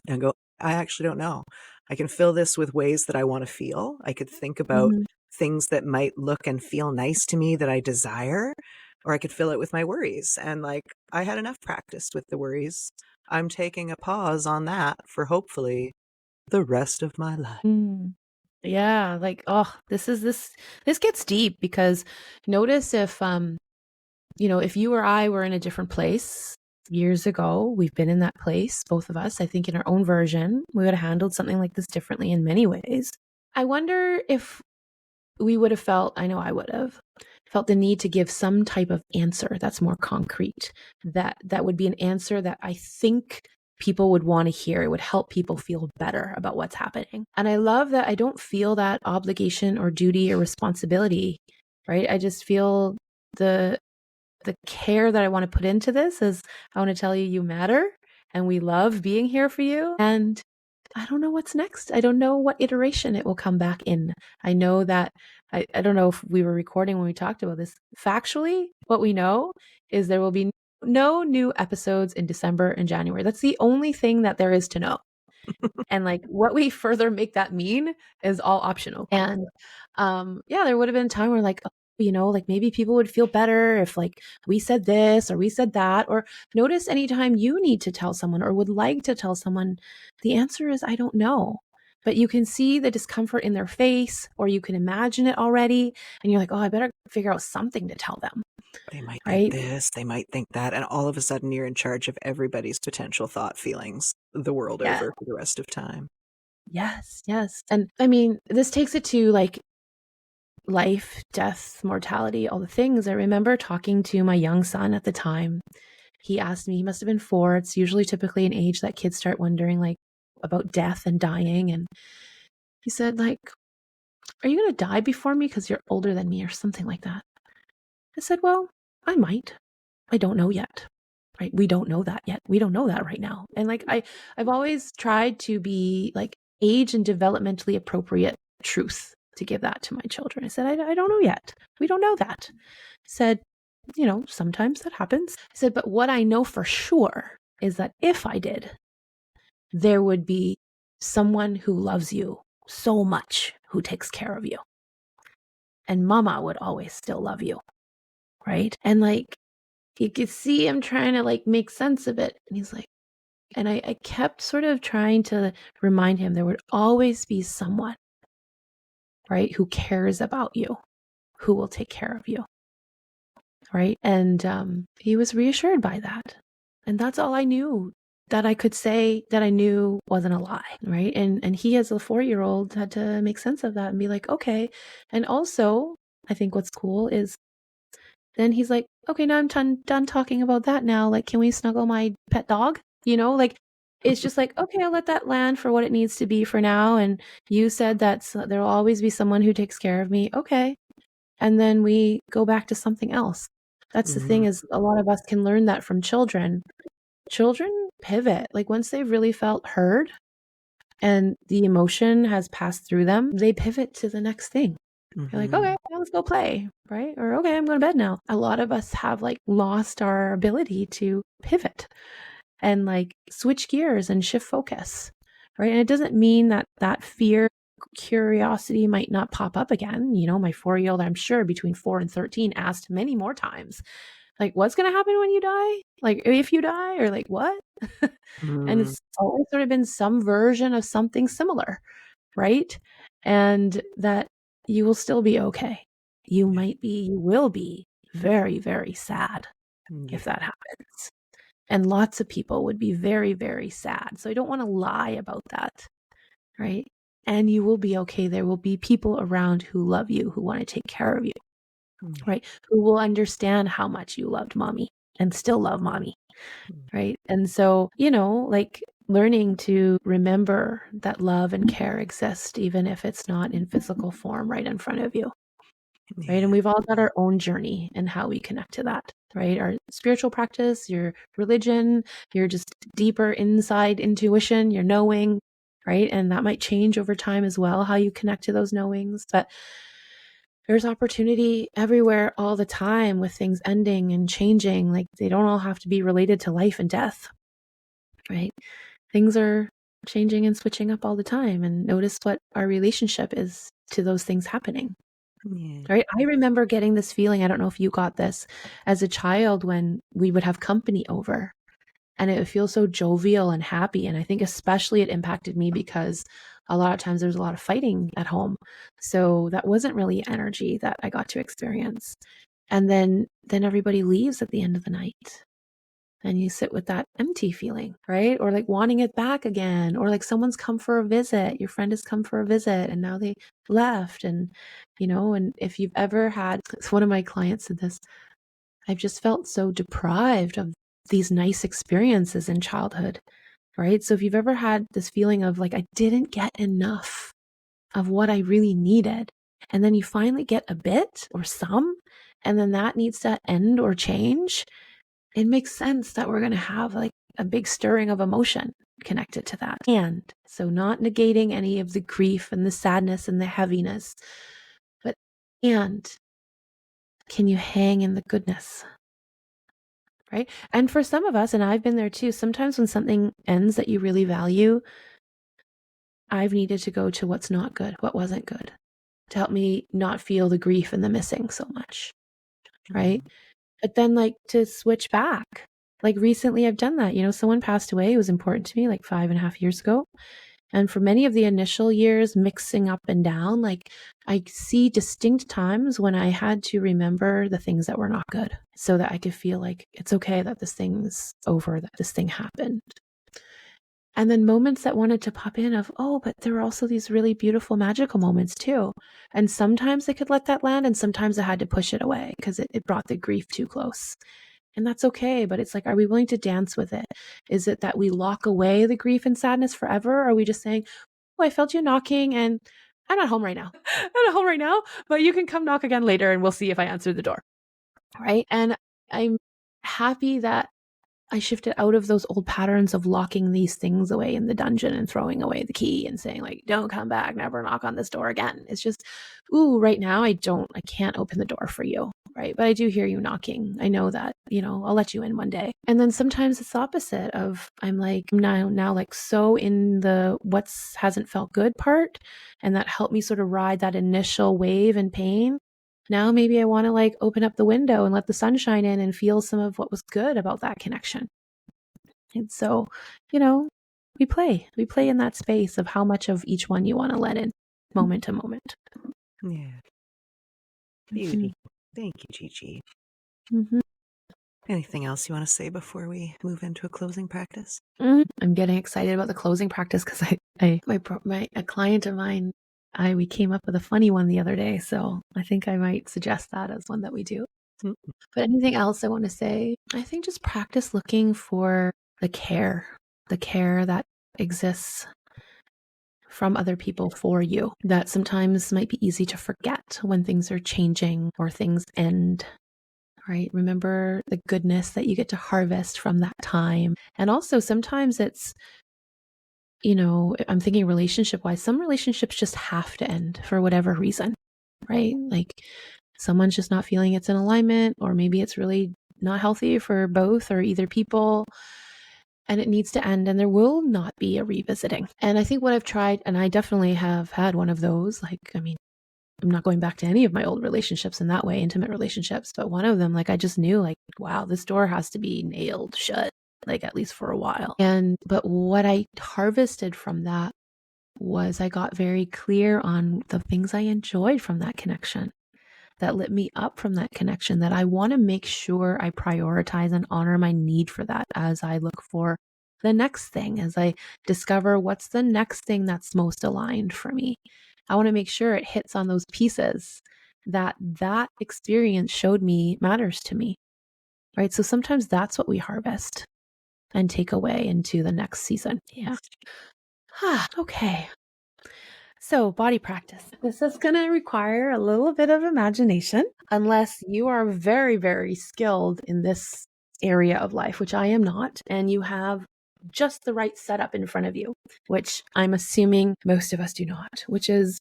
and go, I actually don't know. I can fill this with ways that I want to feel. I could think about things that might look and feel nice to me that I desire, or I could fill it with my worries. And like, I had enough practice with the worries. I'm taking a pause on that for hopefully the rest of my life. Yeah, like, oh, this gets deep because notice if if you or I were in a different place years ago, we've been in that place, both of us, I think in our own version, we would have handled something like this differently in many ways. I wonder if we would have felt, I know I would have felt the need to give some type of answer that's more concrete, that would be an answer that I think people would want to hear. It would help people feel better about what's happening. And I love that I don't feel that obligation or duty or responsibility, right? I just feel the care that I want to put into this is I want to tell you matter and we love being here for you. And I don't know what's next. I don't know what iteration it will come back in. I know that I don't know if we were recording when we talked about this. Factually, what we know is there will be no new episodes in December and January. That's the only thing that there is to know. And like what we further make that mean is all optional. And yeah, there would have been a time where like, like maybe people would feel better if like we said this or we said that. Or notice anytime you need to tell someone or would like to tell someone, the answer is I don't know. But you can see the discomfort in their face or you can imagine it already. And you're like, oh, I better figure out something to tell them. They might Right? think this, they might think that. And all of a sudden you're in charge of everybody's potential thought feelings the world Yeah. over for the rest of time. Yes, yes. And I mean, this takes it to like life, death, mortality, all the things. I remember talking to my young son at the time. He asked me, he must have been 4. It's usually typically an age that kids start wondering like about death and dying. And he said like, are you going to die before me because you're older than me or something like that? I said, well, I might. I don't know yet. Right? We don't know that yet. We don't know that right now. And like I've always tried to be like age and developmentally appropriate truth to give that to my children. I said, I don't know yet. We don't know that. I said, sometimes that happens. I said, but what I know for sure is that if I did, there would be someone who loves you so much who takes care of you. And mama would always still love you. Right? And like, you could see him trying to like make sense of it. And he's like, and I kept sort of trying to remind him there would always be someone right? Who cares about you, who will take care of you, right? And he was reassured by that. And that's all I knew that I could say that I knew wasn't a lie, right? And he, as a 4-year-old, had to make sense of that and be like, okay. And also, I think what's cool is then he's like, okay, now I'm done talking about that now. Like, can we snuggle my pet dog? Like, it's just like, okay, I'll let that land for what it needs to be for now. And you said that there will always be someone who takes care of me. Okay. And then we go back to something else. That's the thing, is a lot of us can learn that from children. Children pivot. Like, once they've really felt heard and the emotion has passed through them, they pivot to the next thing. You're like, okay, well, let's go play, right? Or, okay, I'm going to bed now. A lot of us have like lost our ability to pivot and like switch gears and shift focus, right? And it doesn't mean that fear, curiosity might not pop up again. My 4-year-old, I'm sure between 4 and 13, asked many more times, like, what's going to happen when you die? Like, if you die, or like, what? And it's always sort of been some version of something similar, right? And that you will still be okay. You will be very, very sad if that happens. And lots of people would be very, very sad. So I don't want to lie about that, right? And you will be okay. There will be people around who love you, who want to take care of you, right? Who will understand how much you loved mommy and still love mommy, right? And so, like learning to remember that love and care exist, even if it's not in physical form right in front of you, right? And we've all got our own journey and how we connect to that, right? Our spiritual practice, your religion, your just deeper inside intuition, your knowing, right? And that might change over time as well, how you connect to those knowings. But there's opportunity everywhere all the time with things ending and changing. Like, they don't all have to be related to life and death, right? Things are changing and switching up all the time. And notice what our relationship is to those things happening. Right. I remember getting this feeling. I don't know if you got this as a child when we would have company over and it would feel so jovial and happy. And I think especially it impacted me because a lot of times there's a lot of fighting at home. So that wasn't really energy that I got to experience. And then everybody leaves at the end of the night. And you sit with that empty feeling, right? Or like wanting it back again, or like someone's come for a visit, your friend has come for a visit and now they left. And, and if you've ever had, one of my clients said this, I've just felt so deprived of these nice experiences in childhood, right? So if you've ever had this feeling of like, I didn't get enough of what I really needed, and then you finally get a bit or some, and then that needs to end or change, it makes sense that we're going to have like a big stirring of emotion connected to that. And so not negating any of the grief and the sadness and the heaviness, but and can you hang in the goodness? Right? And for some of us, and I've been there too, sometimes when something ends that you really value, I've needed to go to what's not good, what wasn't good, to help me not feel the grief and the missing so much. Right? But then like to switch back. Like recently I've done that. Someone passed away. It was important to me like 5.5 years ago. And for many of the initial years, mixing up and down, like I see distinct times when I had to remember the things that were not good so that I could feel like it's okay that this thing's over, that this thing happened. And then moments that wanted to pop in of, oh, but there were also these really beautiful, magical moments too. And sometimes I could let that land and sometimes I had to push it away because it brought the grief too close. And that's okay. But it's like, are we willing to dance with it? Is it that we lock away the grief and sadness forever? Or are we just saying, oh, I felt you knocking and I'm not home right now. I'm not home right now, but you can come knock again later and we'll see if I answer the door. Right. And I'm happy that I shifted out of those old patterns of locking these things away in the dungeon and throwing away the key and saying like, don't come back, never knock on this door again. It's just, ooh, right now I can't open the door for you. Right. But I do hear you knocking. I know that, I'll let you in one day. And then sometimes it's opposite of I'm like now like so in the what's hasn't felt good part. And that helped me sort of ride that initial wave and pain. Now maybe I want to like open up the window and let the sunshine in and feel some of what was good about that connection. And so, we play in that space of how much of each one you want to let in moment to moment. Yeah. Beauty. Thank you, Gigi. Mm-hmm. Anything else you want to say before we move into a closing practice? I'm getting excited about the closing practice because a client of mine, we came up with a funny one the other day, so I think I might suggest that as one that we do. Mm-hmm. But anything else I want to say? I think just practice looking for the care that exists from other people for you. That sometimes might be easy to forget when things are changing or things end. Right? Remember the goodness that you get to harvest from that time. And also sometimes it's, I'm thinking relationship wise, some relationships just have to end for whatever reason, right? Like someone's just not feeling it's in alignment, or maybe it's really not healthy for both or either people, and it needs to end, and there will not be a revisiting. And I think what I've tried, and I definitely have had one of those, I'm not going back to any of my old relationships in that way, intimate relationships, but one of them, I just knew wow, this door has to be nailed shut, at least for a while. But what I harvested from that was I got very clear on the things I enjoyed from that connection, that lit me up from that connection, that I want to make sure I prioritize and honor my need for that as I look for the next thing, as I discover what's the next thing that's most aligned for me. I want to make sure it hits on those pieces that experience showed me matters to me, right? So sometimes that's what we harvest and take away into the next season. Yeah. Okay. So, body practice. This is going to require a little bit of imagination, unless you are very, very skilled in this area of life, which I am not, and you have just the right setup in front of you, which I'm assuming most of us do not, which is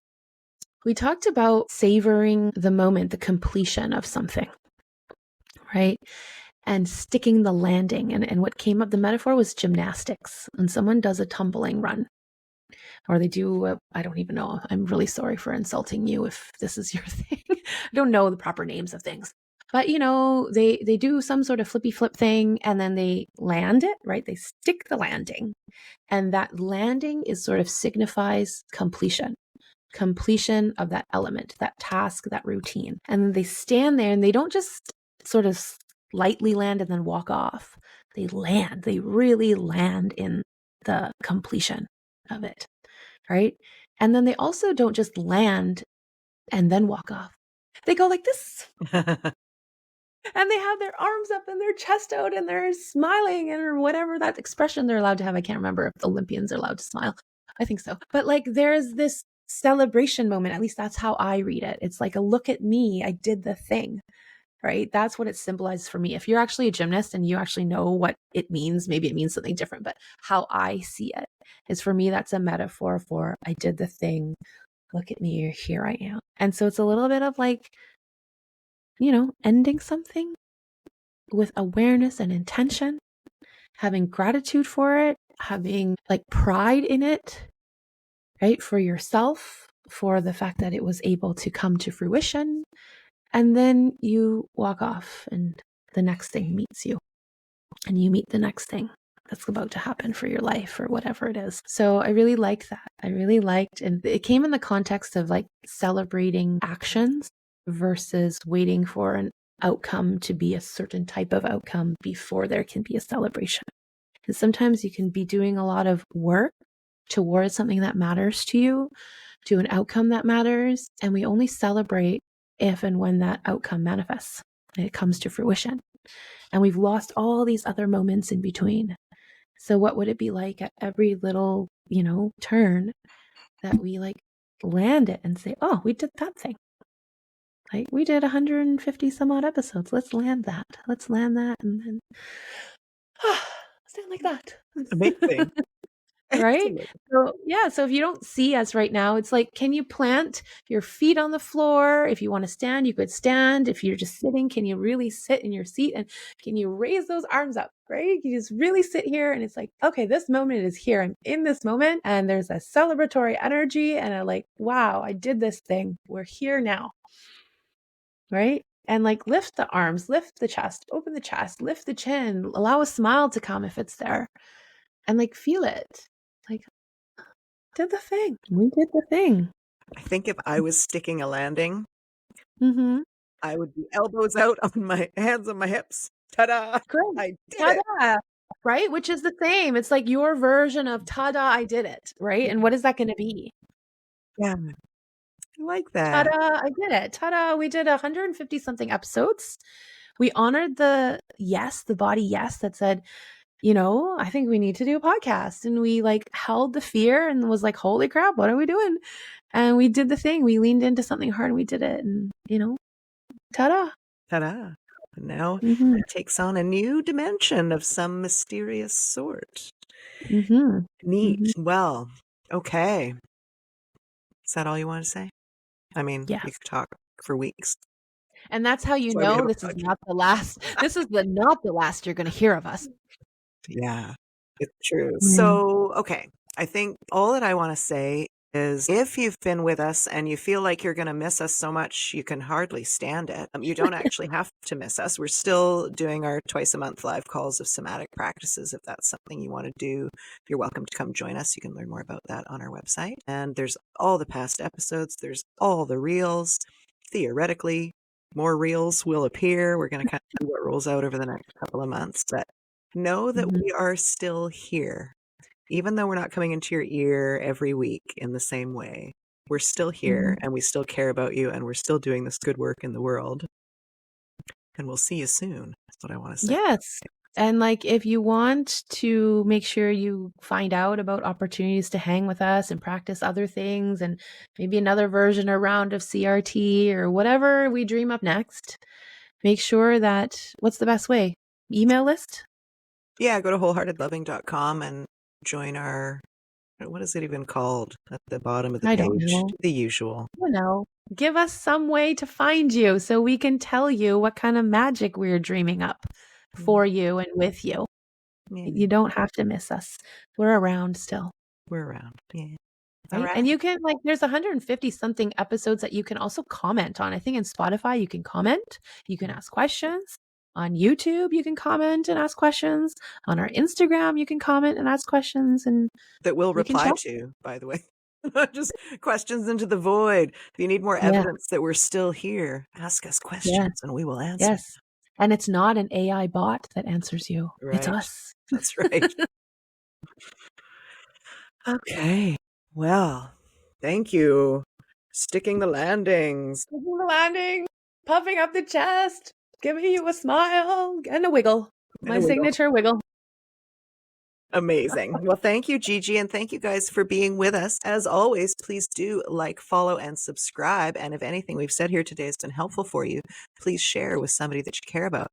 we talked about savoring the moment, the completion of something, right? And sticking the landing. And what came up, the metaphor was gymnastics. When someone does a tumbling run, or they do, I don't even know. I'm really sorry for insulting you if this is your thing. I don't know the proper names of things. But, they do some sort of flippy flip thing and then they land it, right? They stick the landing. And that landing is sort of signifies completion of that element, that task, that routine. And they stand there and they don't just sort of lightly land and then walk off. They land, they really land in the completion of it, right? And then they also don't just land and then walk off. They go like this. And they have their arms up and their chest out and they're smiling or whatever that expression they're allowed to have. I can't remember if Olympians are allowed to smile. I think so. But there's this celebration moment. At least that's how I read it. It's like a look at me. I did the thing, right? That's what it symbolizes for me. If you're actually a gymnast and you actually know what it means, maybe it means something different, but how I see it is, for me, that's a metaphor for I did the thing. Look at me. Here I am. And so it's a little bit of ending something with awareness and intention, having gratitude for it, having pride in it, right? For yourself, for the fact that it was able to come to fruition. And then you walk off and the next thing meets you and you meet the next thing that's about to happen for your life or whatever it is. So I really like that. I really liked, and it came in the context of celebrating actions versus waiting for an outcome to be a certain type of outcome before there can be a celebration. Because sometimes you can be doing a lot of work towards something that matters to you, to an outcome that matters, and we only celebrate if and when that outcome manifests and it comes to fruition. And we've lost all these other moments in between. So what would it be like at every little, turn that we land it and say, oh, we did that thing. We did 150 some odd episodes. Let's land that. And then stand like that. Amazing. Right? Excellent. So if you don't see us right now, it's can you plant your feet on the floor? If you want to stand, you could stand. If you're just sitting, can you really sit in your seat? And can you raise those arms up, right? You just really sit here and it's okay, this moment is here. I'm in this moment and there's a celebratory energy and wow, I did this thing. We're here now, right? And lift the arms, lift the chest, open the chest, lift the chin, allow a smile to come if it's there, and feel it. Did the thing. We did the thing. I think if I was sticking a landing, Mm-hmm. I would be elbows out on my hands on my hips. Ta-da! Great. I did it. Ta-da! Right? Which is the same. It's like your version of ta-da, I did it. Right? And what is that going to be? Yeah, I like that. Ta-da, I did it. Ta-da, we did 150 something episodes. We honored the body yes that said, I think we need to do a podcast. And we like held the fear and was like, holy crap, what are we doing? And we did the thing. We leaned into something hard and we did it. And, ta-da. Ta-da! And now Mm-hmm. it takes on a new dimension of some mysterious sort. Mm-hmm. Neat. Mm-hmm. Well, okay. Is that all you want to say? I mean, Yeah. we could talk for weeks. And that's how you That's why we have know a this is podcast. not the last. This is not the last you're going to hear of us. Yeah, it's true. Yeah. So, okay. I think all that I want to say is if you've been with us and you feel like you're going to miss us so much, you can hardly stand it. You don't actually have to miss us. We're still doing our twice a month live calls of somatic practices. If that's something you want to do, you're welcome to come join us. You can learn more about that on our website. And there's all the past episodes, there's all the reels. Theoretically, more reels will appear. We're going to kind of see what rolls out over the next couple of months. But know that Mhm. we are still here. Even though we're not coming into your ear every week in the same way, we're still here and we still care about you and we're still doing this good work in the world. And we'll see you soon. That's what I want to say. Yes. And like if you want to make sure you find out about opportunities to hang with us and practice other things and maybe another version or round of CRT or whatever we dream up next, make sure that what's the best way? Email list? Yeah, go to wholeheartedloving.com and join our, what is it even called at the bottom of the I don't page? know. The usual. Give us some way to find you so we can tell you what kind of magic we're dreaming up for you and with you. Yeah, You don't have to miss us. We're around still. we're around. Yeah. All Right. right. And you can there's 150 something episodes that you can also comment on. I think in Spotify you can comment, you can ask questions. On YouTube, you can comment and ask questions. On our Instagram, you can comment and ask questions and That we'll we can reply chat. to, by the way. Not just questions into the void. If you need more Yeah. evidence that we're still here, ask us Yeah. questions and we will answer. Yes. And it's not an AI bot that answers you. It's Right. us. That's right. Okay. Well, thank you. Sticking the landings. Taking the landing, puffing up the chest, giving you a smile and a wiggle. And My a wiggle. signature wiggle. Amazing. Well, thank you, Gigi, and thank you guys for being with us. As always, please do like, follow, and subscribe. And if anything we've said here today has been helpful for you, please share with somebody that you care about.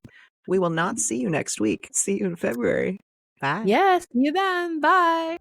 We will not see you next week. See you in February. Bye. Yes, see you then. Bye.